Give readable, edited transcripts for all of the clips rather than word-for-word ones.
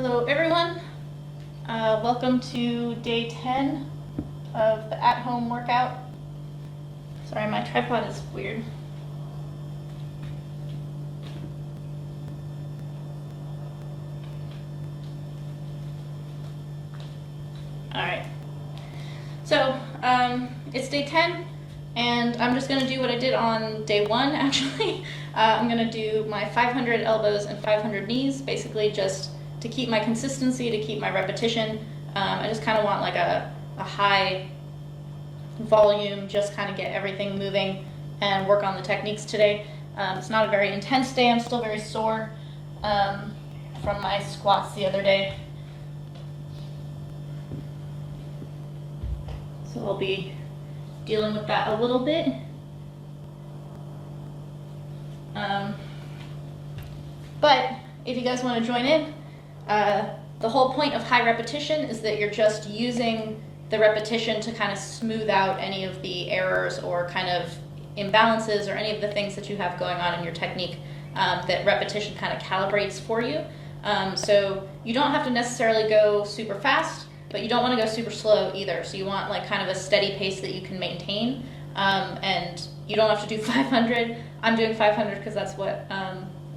Hello everyone, welcome to day 10 of the at-home workout. Sorry, my tripod is weird. Alright, so it's day 10 and I'm just going to do what I did on day 1 actually. I'm going to do my 500 elbows and 500 knees, basically just to keep my consistency, to keep my repetition. I just kind of want like a high volume, just kind of get everything moving and work on the techniques today. It's not a very intense day. I'm still very sore from my squats the other day. So I'll be dealing with that a little bit. But if you guys want to join in, the whole point of high repetition is that you're just using the repetition to kind of smooth out any of the errors or kind of imbalances or any of the things that you have going on in your technique that repetition kind of calibrates for you. So you don't have to necessarily go super fast, but you don't want to go super slow either. So you want like kind of a steady pace that you can maintain. And you don't have to do 500. I'm doing 500 because that's what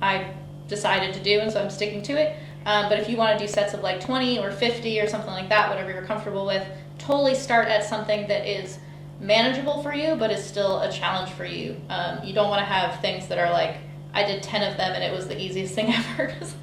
I decided to do, and so I'm sticking to it. But if you want to do sets of like 20 or 50 or something like that, whatever you're comfortable with, totally start at something that is manageable for you, but is still a challenge for you. You don't want to have things that are like, I did 10 of them and it was the easiest thing ever, because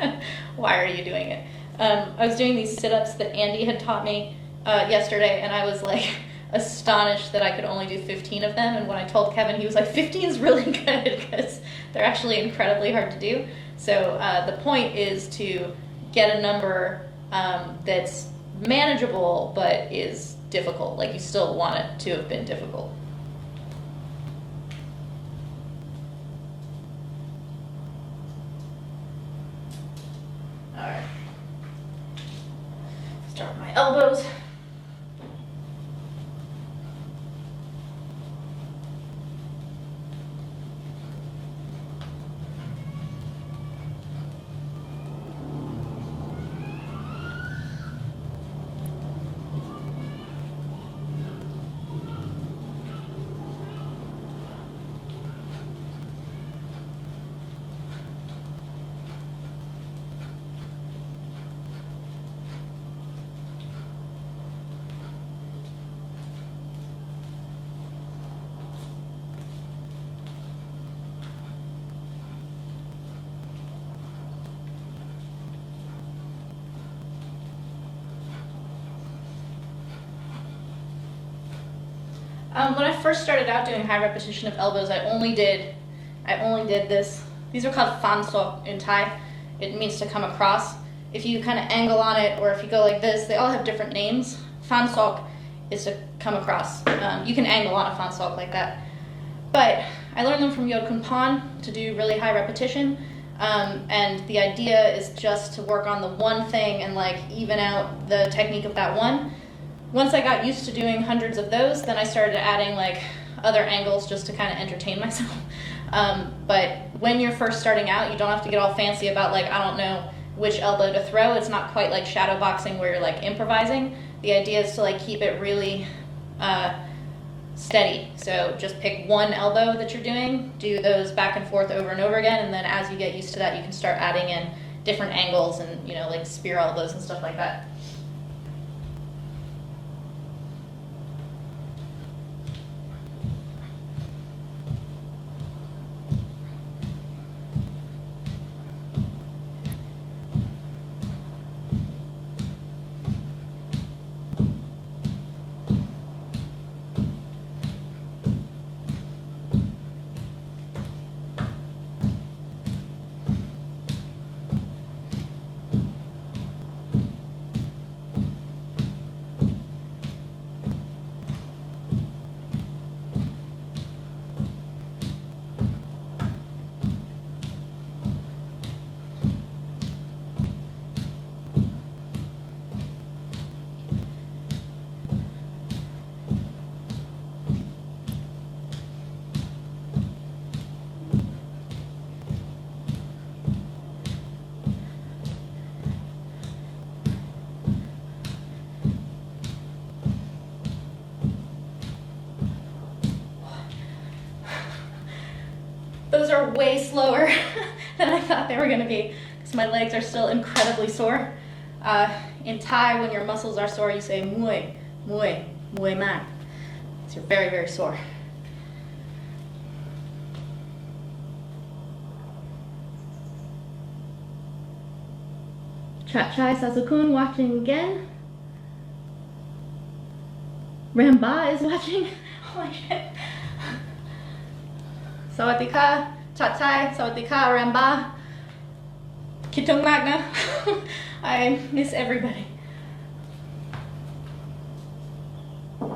why are you doing it? I was doing these sit-ups that Andy had taught me yesterday, and I was like astonished that I could only do 15 of them. And when I told Kevin, he was like, 15 is really good, because they're actually incredibly hard to do. So the point is to get a number that's manageable but is difficult. Like, you still want it to have been difficult. All right. Start with my elbows. When I first started out doing high repetition of elbows, I only did this. These are called fan sok in Thai. It means to come across. If you kind of angle on it, or if you go like this, they all have different names. Fan sok is to come across. You can angle on a fan sok like that. But I learned them from Yod Kun Pan to do really high repetition. And the idea is just to work on the one thing and like even out the technique of that one. Once I got used to doing hundreds of those, then I started adding like other angles just to kind of entertain myself. But when you're first starting out, you don't have to get all fancy about like, I don't know which elbow to throw. It's not quite like shadowboxing where you're like improvising. The idea is to like keep it really steady. So just pick one elbow that you're doing, do those back and forth over and over again, and then as you get used to that, you can start adding in different angles and, you know, like spear elbows and stuff like that. are way slower than I thought they were going to be, because my legs are still incredibly sore. In Thai, when your muscles are sore, you say muay, muay, muay man. So you're very, very sore. Chai Sasukun watching again. Ramba is watching. Holy shit. Sawadika, Chai, Sawadika, Ramba. Kitung Magna. I miss everybody. I'm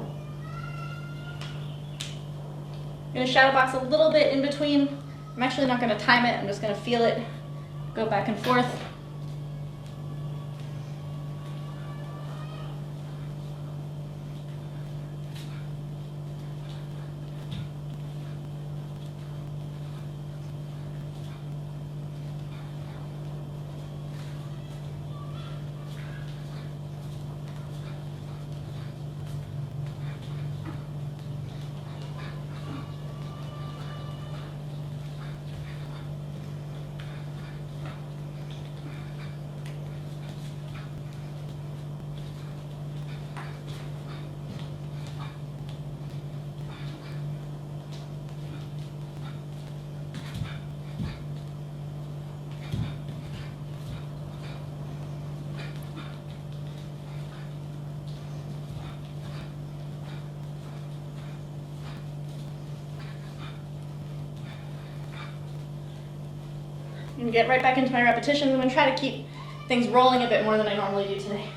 going to shadow box a little bit in between. I'm actually not going to time it. I'm just going to feel it go back and forth. And get right back into my repetitions. I'm going to try to keep things rolling a bit more than I normally do today.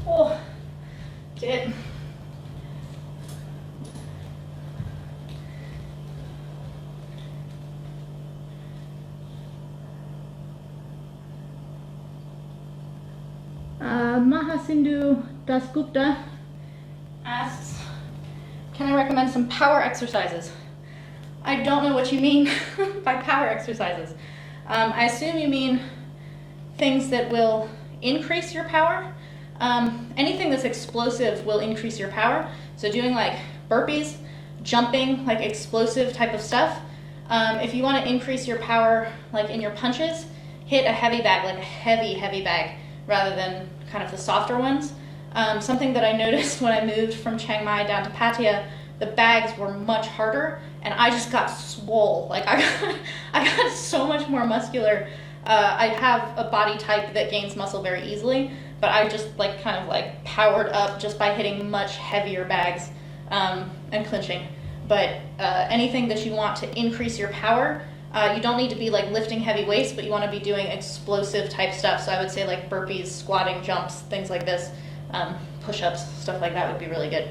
Oh, did. Mahasindhu Dasgupta asks, can I recommend some power exercises? I don't know what you mean by power exercises. I assume you mean things that will increase your power. Anything that's explosive will increase your power. So doing like burpees, jumping, like explosive type of stuff. If you want to increase your power, like in your punches, hit a heavy bag, like a heavy bag, rather than kind of the softer ones. Something that I noticed when I moved from Chiang Mai down to Pattaya, the bags were much harder, and I just got swole. Like I got so much more muscular. I have a body type that gains muscle very easily, but I just like kind of like powered up just by hitting much heavier bags and clinching. But anything that you want to increase your power, You don't need to be like lifting heavy weights, but you want to be doing explosive type stuff. So I would say like burpees, squatting, jumps, things like this, push-ups, stuff like that would be really good.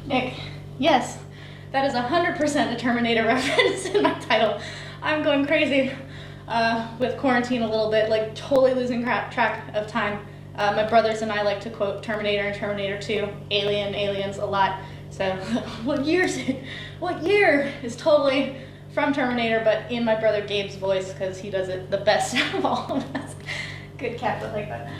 Nick, yes, that is 100% a Terminator reference in my title. I'm going crazy with quarantine a little bit, like totally losing track of time. My brothers and I like to quote Terminator and Terminator 2, Aliens a lot. So what year is totally from Terminator, but in my brother Gabe's voice, because he does it the best of all of us. Good cat, but like that.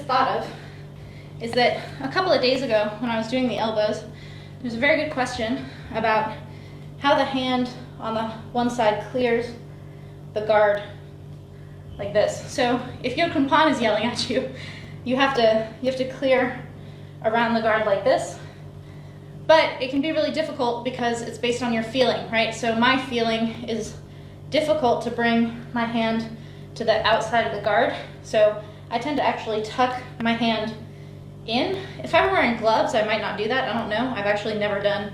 thought of is that a couple of days ago when I was doing the elbows, there's a very good question about how the hand on the one side clears the guard like this. So if your kumpan is yelling at you, you have to clear around the guard like this. But it can be really difficult because it's based on your feeling, right? So my feeling is difficult to bring my hand to the outside of the guard. So I tend to actually tuck my hand in. If I were wearing gloves, I might not do that. I don't know. I've actually never done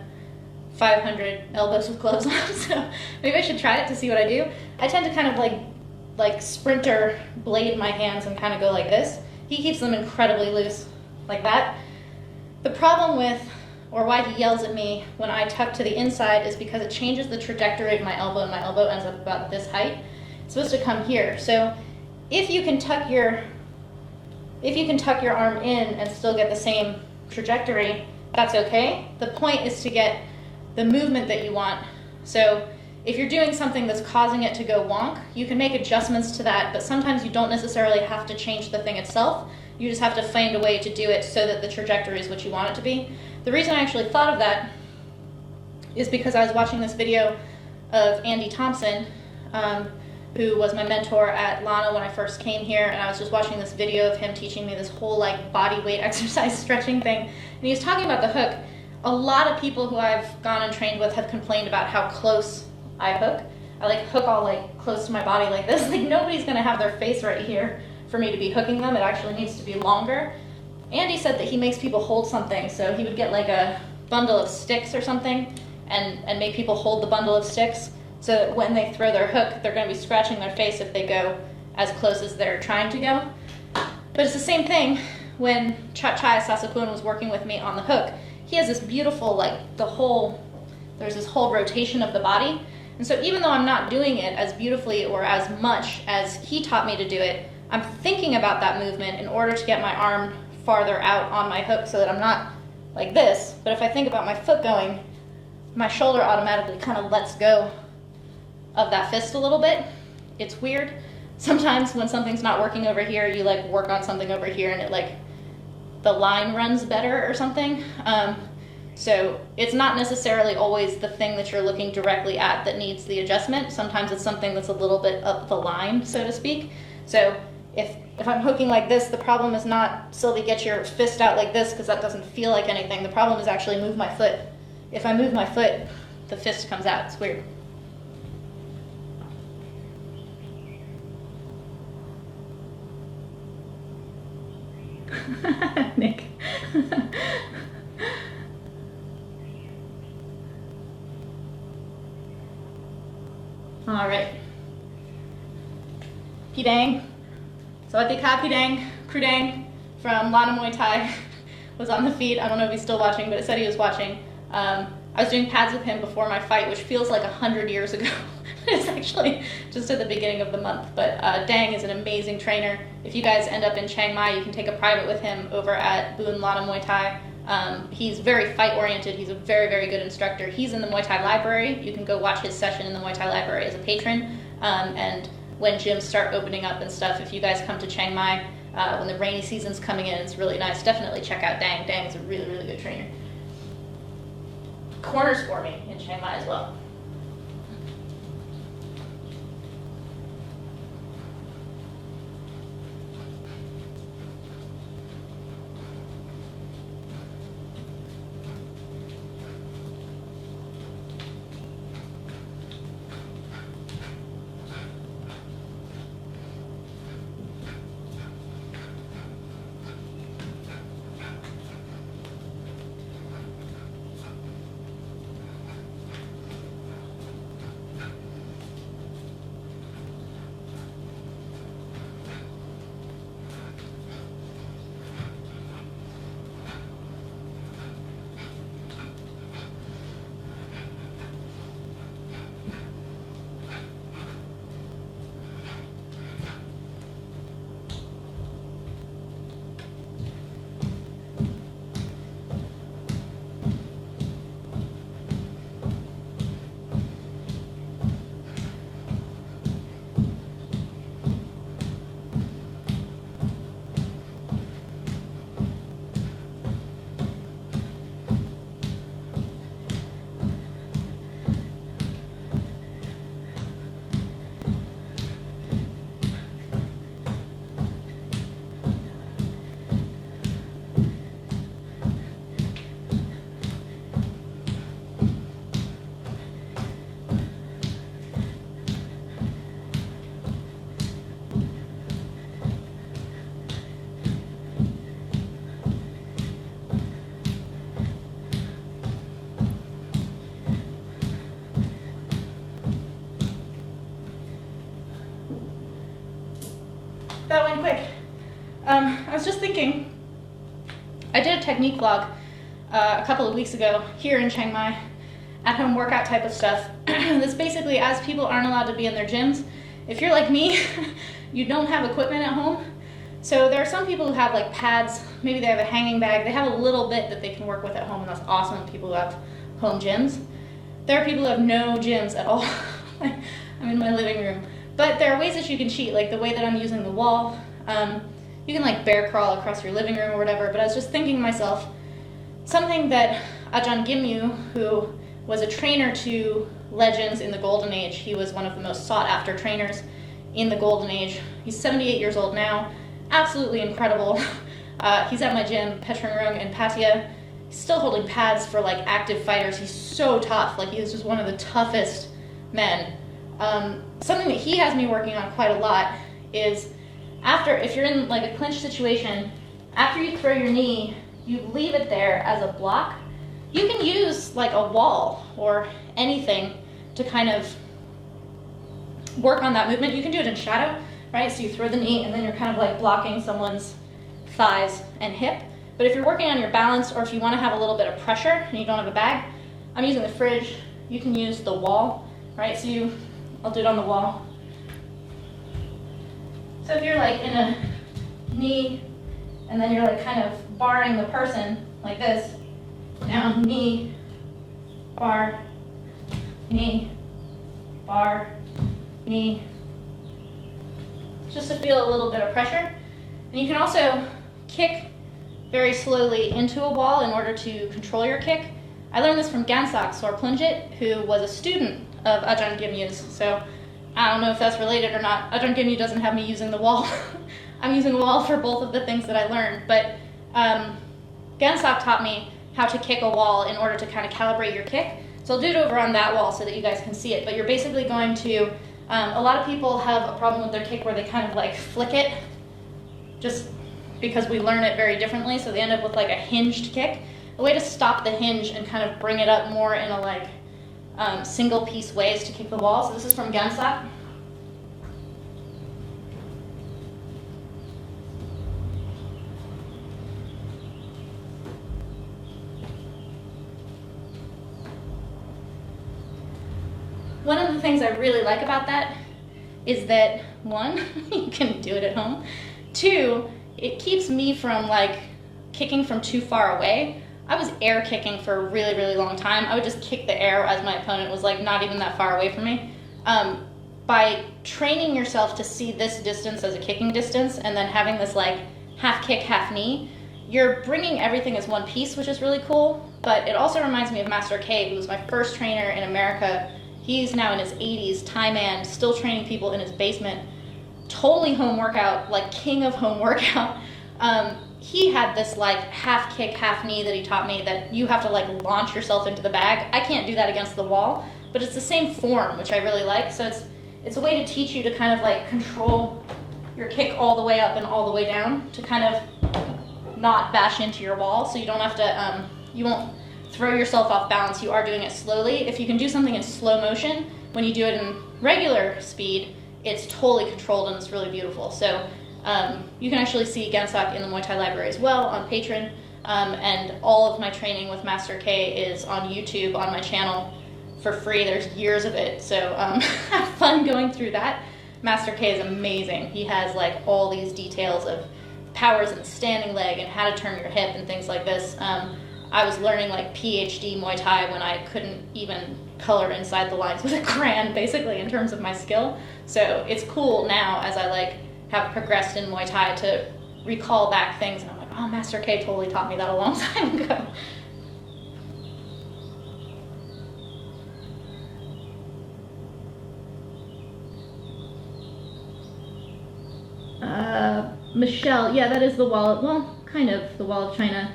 500 elbows with gloves on, so maybe I should try it to see what I do. I tend to kind of like sprinter blade my hands and kind of go like this. He keeps them incredibly loose, like that. The problem with, or why he yells at me when I tuck to the inside, is because it changes the trajectory of my elbow, and my elbow ends up about this height. It's supposed to come here. So if you can tuck your arm in and still get the same trajectory, that's okay. The point is to get the movement that you want. So if you're doing something that's causing it to go wonk, you can make adjustments to that, but sometimes you don't necessarily have to change the thing itself. You just have to find a way to do it so that the trajectory is what you want it to be. The reason I actually thought of that is because I was watching this video of Andy Thompson, who was my mentor at Lana when I first came here, and I was just watching this video of him teaching me this whole like body weight exercise stretching thing, and he was talking about the hook. A lot of people who I've gone and trained with have complained about how close I hook. I like hook all like close to my body like this. Like nobody's gonna have their face right here for me to be hooking them. It actually needs to be longer. Andy said that he makes people hold something, so he would get like a bundle of sticks or something and make people hold the bundle of sticks so that when they throw their hook, they're going to be scratching their face if they go as close as they're trying to go. But it's the same thing when Chaya Sasakun was working with me on the hook. He has this beautiful, like there's this whole rotation of the body. And so even though I'm not doing it as beautifully or as much as he taught me to do it, I'm thinking about that movement in order to get my arm farther out on my hook so that I'm not like this. But if I think about my foot going, my shoulder automatically kind of lets go of that fist a little bit. It's weird. Sometimes when something's not working over here, you like work on something over here and it like, the line runs better or something. So it's not necessarily always the thing that you're looking directly at that needs the adjustment. Sometimes it's something that's a little bit up the line, so to speak. So if I'm hooking like this, the problem is not, Sylvie, get your fist out like this, because that doesn't feel like anything. The problem is actually move my foot. If I move my foot, the fist comes out. It's weird. Nick. All right. Pidang. Sawadika Pidang, Krudang from Lana Muay Thai was on the feed. I don't know if he's still watching, but it said he was watching. I was doing pads with him before my fight, which feels like 100 years ago. It's actually just at the beginning of the month. But Dang is an amazing trainer. If you guys end up in Chiang Mai, you can take a private with him over at Boon Lana Muay Thai. He's very fight-oriented. He's a very, very good instructor. He's in the Muay Thai Library. You can go watch his session in the Muay Thai Library as a patron. And when gyms start opening up and stuff, if you guys come to Chiang Mai, when the rainy season's coming in, it's really nice. Definitely check out Dang. Dang is a really, really good trainer. Corners for me in Chiang Mai as well. I was just thinking, I did a technique vlog a couple of weeks ago here in Chiang Mai, at-home workout type of stuff. This basically, as people aren't allowed to be in their gyms, if you're like me, you don't have equipment at home. So there are some people who have like pads, maybe they have a hanging bag, they have a little bit that they can work with at home, and that's awesome, people who have home gyms. There are people who have no gyms at all. I'm in my living room. But there are ways that you can cheat, like the way that I'm using the wall. You can like bear crawl across your living room or whatever, but I was just thinking to myself, something that Ajahn Gimyu, who was a trainer to legends in the Golden Age, he was one of the most sought after trainers in the Golden Age. He's 78 years old now, absolutely incredible. He's at my gym, Petrungrung in Pattaya. He's still holding pads for like active fighters. He's so tough, like he's just one of the toughest men. Something that he has me working on quite a lot is if you're in like a clinch situation, after you throw your knee, you leave it there as a block. You can use like a wall or anything to kind of work on that movement. You can do it in shadow, right? So you throw the knee and then you're kind of like blocking someone's thighs and hip. But if you're working on your balance, or if you want to have a little bit of pressure and you don't have a bag, I'm using the fridge. You can use the wall, right? So I'll do it on the wall. So if you're like in a knee, and then you're like kind of barring the person like this, down, knee, bar, knee, bar, knee, just to feel a little bit of pressure. And you can also kick very slowly into a wall in order to control your kick. I learned this from Gansak Sorplunjit, who was a student of Ajahn Gimyu's. So I don't know if that's related or not. Ajahn Gimyu doesn't have me using the wall. I'm using the wall for both of the things that I learned. But Gansak taught me how to kick a wall in order to kind of calibrate your kick. So I'll do it over on that wall so that you guys can see it. But you're basically going to, a lot of people have a problem with their kick where they kind of like flick it, just because we learn it very differently. So they end up with like a hinged kick. A way to stop the hinge and kind of bring it up more in a like single piece ways to kick the wall. So this is from Gansak. One of the things I really like about that is that, one, you can do it at home. Two, it keeps me from like kicking from too far away. I was air kicking for a really, really long time. I would just kick the air as my opponent was like not even that far away from me. By training yourself to see this distance as a kicking distance and then having this like half kick, half knee, you're bringing everything as one piece, which is really cool. But it also reminds me of Master K, who was my first trainer in America. He's now in his 80s, Thai man, still training people in his basement. Totally home workout, like king of home workout. He had this like half kick, half knee that he taught me that you have to like launch yourself into the bag. I can't do that against the wall, but it's the same form, which I really like. So it's a way to teach you to kind of like control your kick all the way up and all the way down to kind of not bash into your wall. So you don't have to, you won't throw yourself off balance. You are doing it slowly. If you can do something in slow motion, when you do it in regular speed, it's totally controlled and it's really beautiful. So you can actually see Gansak in the Muay Thai Library as well on Patreon, and all of my training with Master K is on YouTube on my channel for free. There's years of it, so have fun going through that. Master K is amazing. He has like all these details of powers in the standing leg and how to turn your hip and things like this. I was learning like PhD Muay Thai when I couldn't even color inside the lines with a crayon, basically, in terms of my skill. So it's cool now as I like have progressed in Muay Thai to recall back things, and I'm like, oh, Master K totally taught me that a long time ago. Michelle, yeah, that is the wall, well, kind of the Wall of China.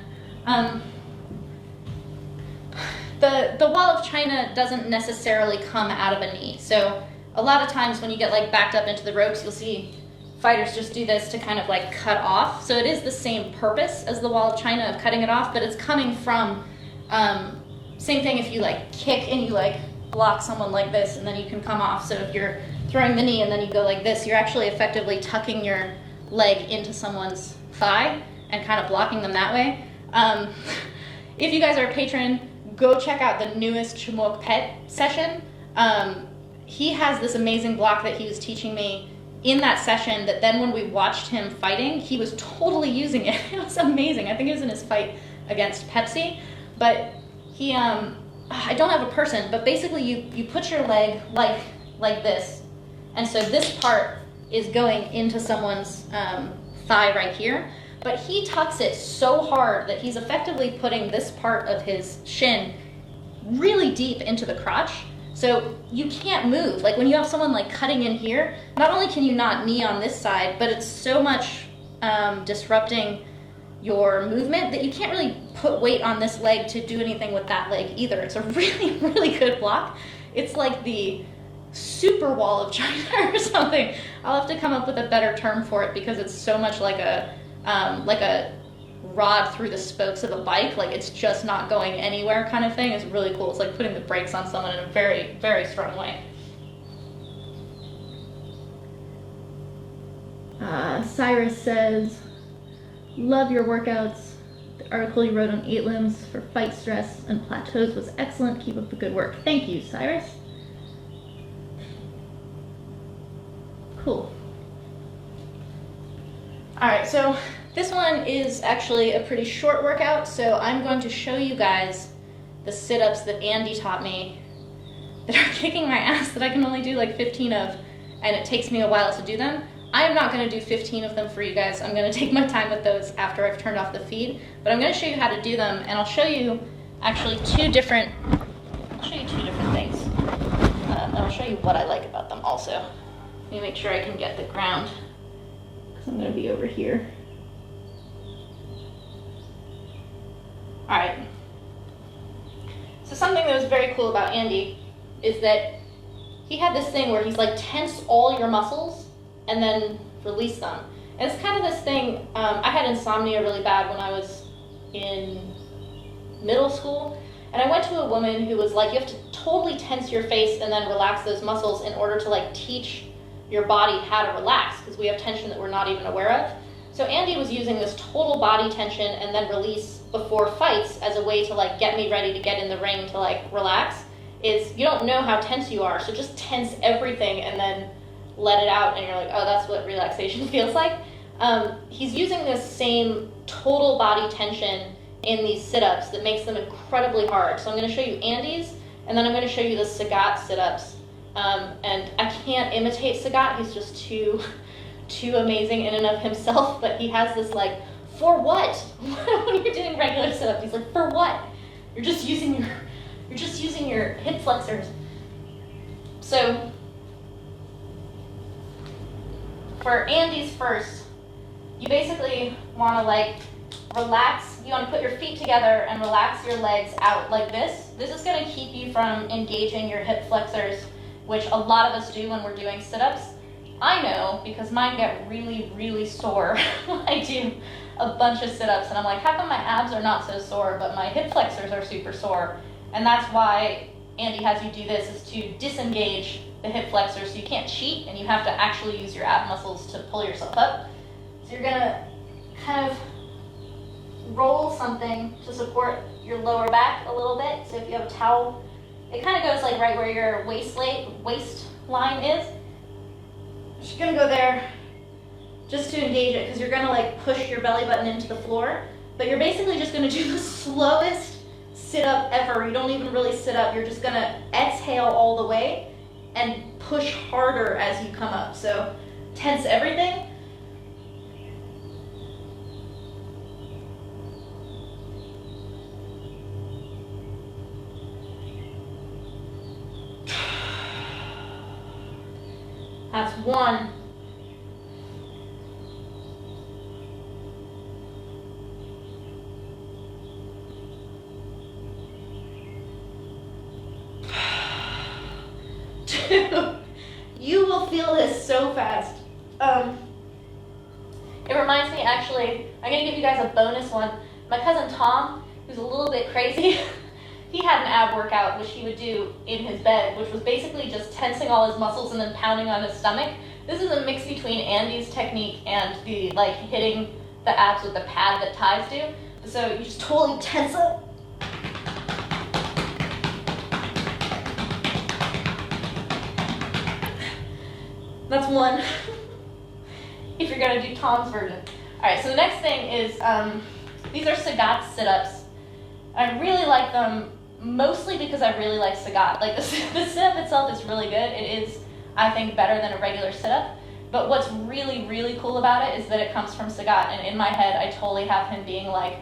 The Wall of China doesn't necessarily come out of a knee. So a lot of times when you get like backed up into the ropes, you'll see fighters just do this to kind of like cut off. So it is the same purpose as the Wall of China of cutting it off, but it's coming from, same thing if you like kick and you like block someone like this and then you can come off. So if you're throwing the knee and then you go like this, you're actually effectively tucking your leg into someone's thigh and kind of blocking them that way. If you guys are a patron, go check out the newest Chamok Pet session. He has this amazing block that he was teaching me in that session that then when we watched him fighting, he was totally using it. It was amazing. I think it was in his fight against Pepsi. But he, I don't have a person, but basically you put your leg like this. And so this part is going into someone's thigh right here. But he tucks it so hard that he's effectively putting this part of his shin really deep into the crotch. So you can't move. Like when you have someone like cutting in here, not only can you not knee on this side, but it's so much disrupting your movement that you can't really put weight on this leg to do anything with that leg either. It's a really, really good block. It's like the super wall of China or something. I'll have to come up with a better term for it because it's so much like a rod through the spokes of a bike, like it's just not going anywhere kind of thing. Is really cool. It's like putting the brakes on someone in a very, very strong way. Cyrus says, love your workouts. The article you wrote on 8 limbs for fight stress and plateaus was excellent. Keep up the good work. Thank you, Cyrus. Cool. All right, so this one is actually a pretty short workout, so I'm going to show you guys the sit-ups that Andy taught me that are kicking my ass that I can only do like 15 of, and it takes me a while to do them. I am not going to do 15 of them for you guys. I'm going to take my time with those after I've turned off the feed, but I'm going to show you how to do them, and I'll show you actually two different things. And I'll show you what I like about them also. Let me make sure I can get the ground, because I'm going to be over here. All right. So something that was very cool about Andy is that he had this thing where he's like tense all your muscles and then release them. And it's kind of this thing, I had insomnia really bad when I was in middle school. And I went to a woman who was like, you have to totally tense your face and then relax those muscles in order to like teach your body how to relax, because we have tension that we're not even aware of. So Andy was using this total body tension and then release before fights as a way to like get me ready to get in the ring to like relax. Is you don't know how tense you are, so just tense everything and then let it out, and you're like, oh, that's what relaxation feels like. He's using this same total body tension in these sit-ups that makes them incredibly hard. So I'm going to show you Andy's, and then I'm going to show you the Sagat sit-ups. And I can't imitate Sagat. He's just too amazing in and of himself, but he has this like, for what? When you're doing regular sit-ups, he's like, for what? You're just using your hip flexors. So for Andy's first, you basically want to like relax. You want to put your feet together and relax your legs out like this. This is going to keep you from engaging your hip flexors, which a lot of us do when we're doing sit-ups. I know because mine get really, really sore when I do a bunch of sit-ups, and I'm like, how come my abs are not so sore, but my hip flexors are super sore? And that's why Andy has you do this, is to disengage the hip flexors, so you can't cheat, and you have to actually use your ab muscles to pull yourself up. So you're gonna kind of roll something to support your lower back a little bit. So if you have a towel, it kind of goes like right where your waistline is. Just gonna go there just to engage it, because you're gonna like push your belly button into the floor, but you're basically just gonna do the slowest sit up ever. You don't even really sit up, you're just gonna exhale all the way and push harder as you come up. So tense everything. That's one. Two. You will feel this so fast. It reminds me, actually, I'm gonna give you guys a bonus one. My cousin Tom, who's a little bit crazy, he had an ab workout, which he would do in his bed, which was basically just tensing all his muscles and then pounding on his stomach. This is a mix between Andy's technique and the like hitting the abs with the pad that ties do. So you just totally tense up. That's one. If you're gonna do Tom's version. All right, so the next thing is, these are Sagat sit-ups. I really like them mostly because I really like Sagat. Like the sit-up itself is really good. It is, I think, better than a regular sit-up. But what's really, really cool about it is that it comes from Sagat, and in my head, I totally have him being like,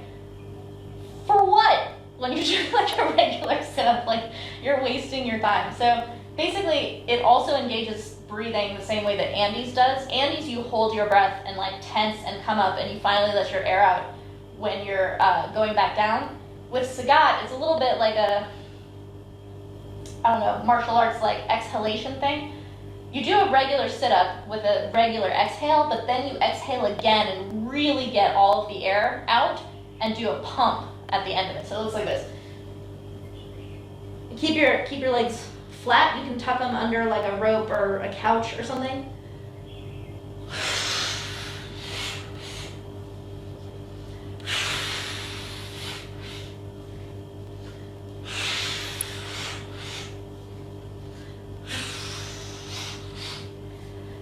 for what? When you're doing like a regular sit-up, like you're wasting your time. So basically, it also engages breathing the same way that Andy's does. Andy's, you hold your breath and like tense and come up, and you finally let your air out when you're going back down. With Sagat, it's a little bit like a, I don't know, martial arts like exhalation thing. You do a regular sit-up with a regular exhale, but then you exhale again and really get all of the air out and do a pump at the end of it. So it looks like this. Keep your legs flat. You can tuck them under like a rope or a couch or something.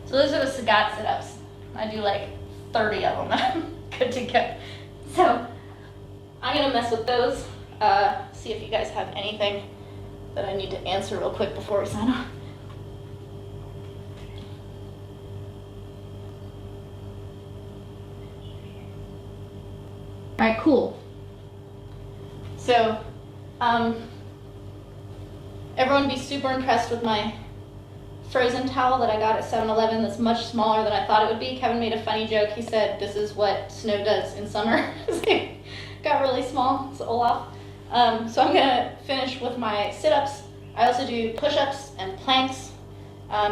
So those are the Sagat sit-ups. I do like 30 of them. I'm good to go. So I'm gonna mess with those. See if you guys have anything that I need to answer real quick before we sign off. All right, cool. So everyone be super impressed with my frozen towel that I got at 7-Eleven that's much smaller than I thought it would be. Kevin made a funny joke. He said, this is what snow does in summer. It got really small, it's Olaf. So I'm gonna finish with my sit-ups. I also do push-ups and planks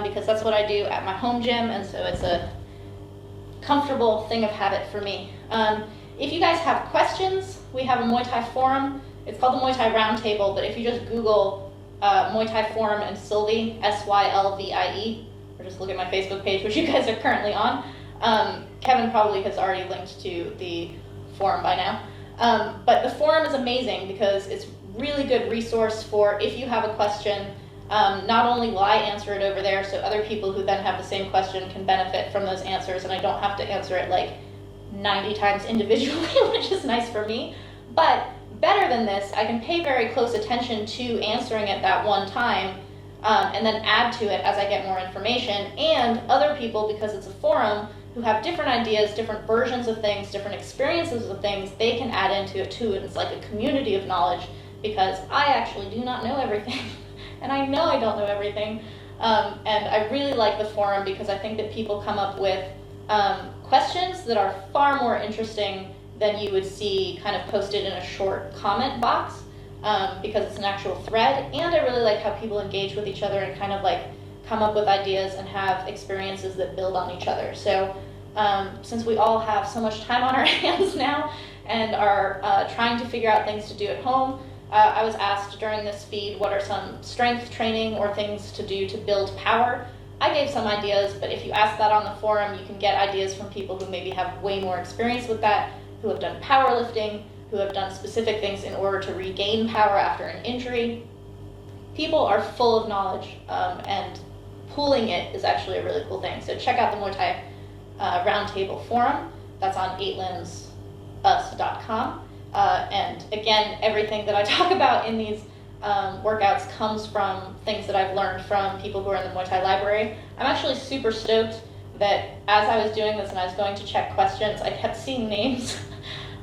because that's what I do at my home gym, and so it's a comfortable thing of habit for me. If you guys have questions, we have a Muay Thai forum. It's called the Muay Thai Roundtable, but if you just Google Muay Thai Forum and Sylvie, Sylvie, or just look at my Facebook page, which you guys are currently on. Kevin probably has already linked to the forum by now. But the forum is amazing because it's really good resource for if you have a question. Not only will I answer it over there, so other people who then have the same question can benefit from those answers, and I don't have to answer it like 90 times individually, which is nice for me. But better than this, I can pay very close attention to answering it that one time, and then add to it as I get more information. And other people, because it's a forum, who have different ideas, different versions of things, different experiences of things, they can add into it too, and it's like a community of knowledge, because I actually do not know everything, and I know I don't know everything. And I really like the forum because I think that people come up with questions that are far more interesting than you would see kind of posted in a short comment box, because it's an actual thread. And I really like how people engage with each other and kind of like come up with ideas and have experiences that build on each other. So since we all have so much time on our hands now and are trying to figure out things to do at home, I was asked during this feed what are some strength training or things to do to build power. I gave some ideas, but if you ask that on the forum, you can get ideas from people who maybe have way more experience with that, who have done powerlifting, who have done specific things in order to regain power after an injury. People are full of knowledge, and pooling it is actually a really cool thing. So check out the Muay Thai Roundtable forum. That's on 8limbsus.com. And again, everything that I talk about in these workouts comes from things that I've learned from people who are in the Muay Thai Library. I'm actually super stoked that as I was doing this and I was going to check questions, I kept seeing names.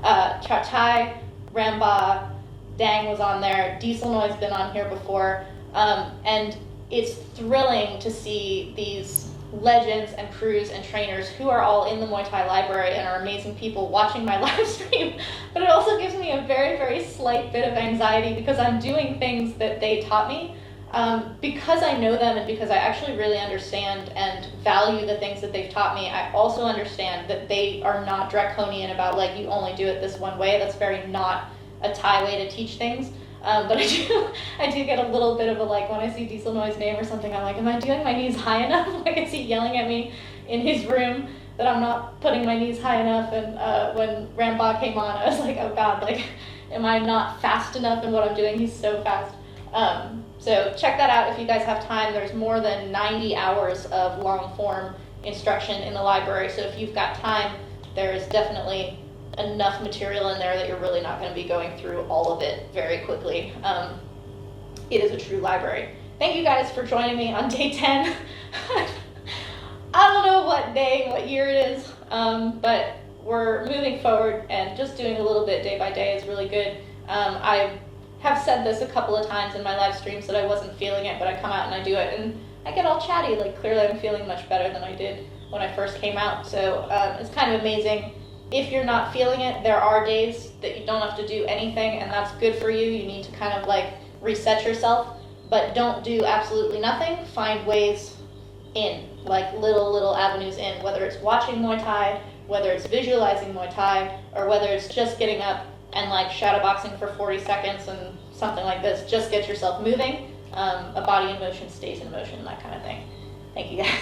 Chatai, Ramba, Dang was on there, Diesel Noise been on here before, and it's thrilling to see these legends and crews and trainers who are all in the Muay Thai Library and are amazing people watching my live stream. But it also gives me a very, very slight bit of anxiety because I'm doing things that they taught me. Because I know them and because I actually really understand and value the things that they've taught me, I also understand that they are not draconian about like, you only do it this one way. That's very not a Thai way to teach things. But I do get a little bit of a like, when I see Diesel Noise name or something, I'm like, am I doing my knees high enough? Like, is he yelling at me in his room that I'm not putting my knees high enough, and when Rampa came on, I was like, oh god, like, am I not fast enough in what I'm doing? He's so fast. So check that out if you guys have time. There's more than 90 hours of long form instruction in the library, so if you've got time, there's definitely enough material in there that you're really not going to be going through all of it very quickly. It is a true library. Thank you guys for joining me on day 10. I don't know what day, what year it is, but we're moving forward, and just doing a little bit day by day is really good. I have said this a couple of times in my live streams that I wasn't feeling it, but I come out and I do it, and I get all chatty. Like, clearly I'm feeling much better than I did when I first came out. So it's kind of amazing. If you're not feeling it, there are days that you don't have to do anything, and that's good for you. You need to kind of like reset yourself, but don't do absolutely nothing. Find ways in, like little avenues in, whether it's watching Muay Thai, whether it's visualizing Muay Thai, or whether it's just getting up and like shadowboxing for 40 seconds and something like this. Just get yourself moving. A body in motion stays in motion, that kind of thing. Thank you guys.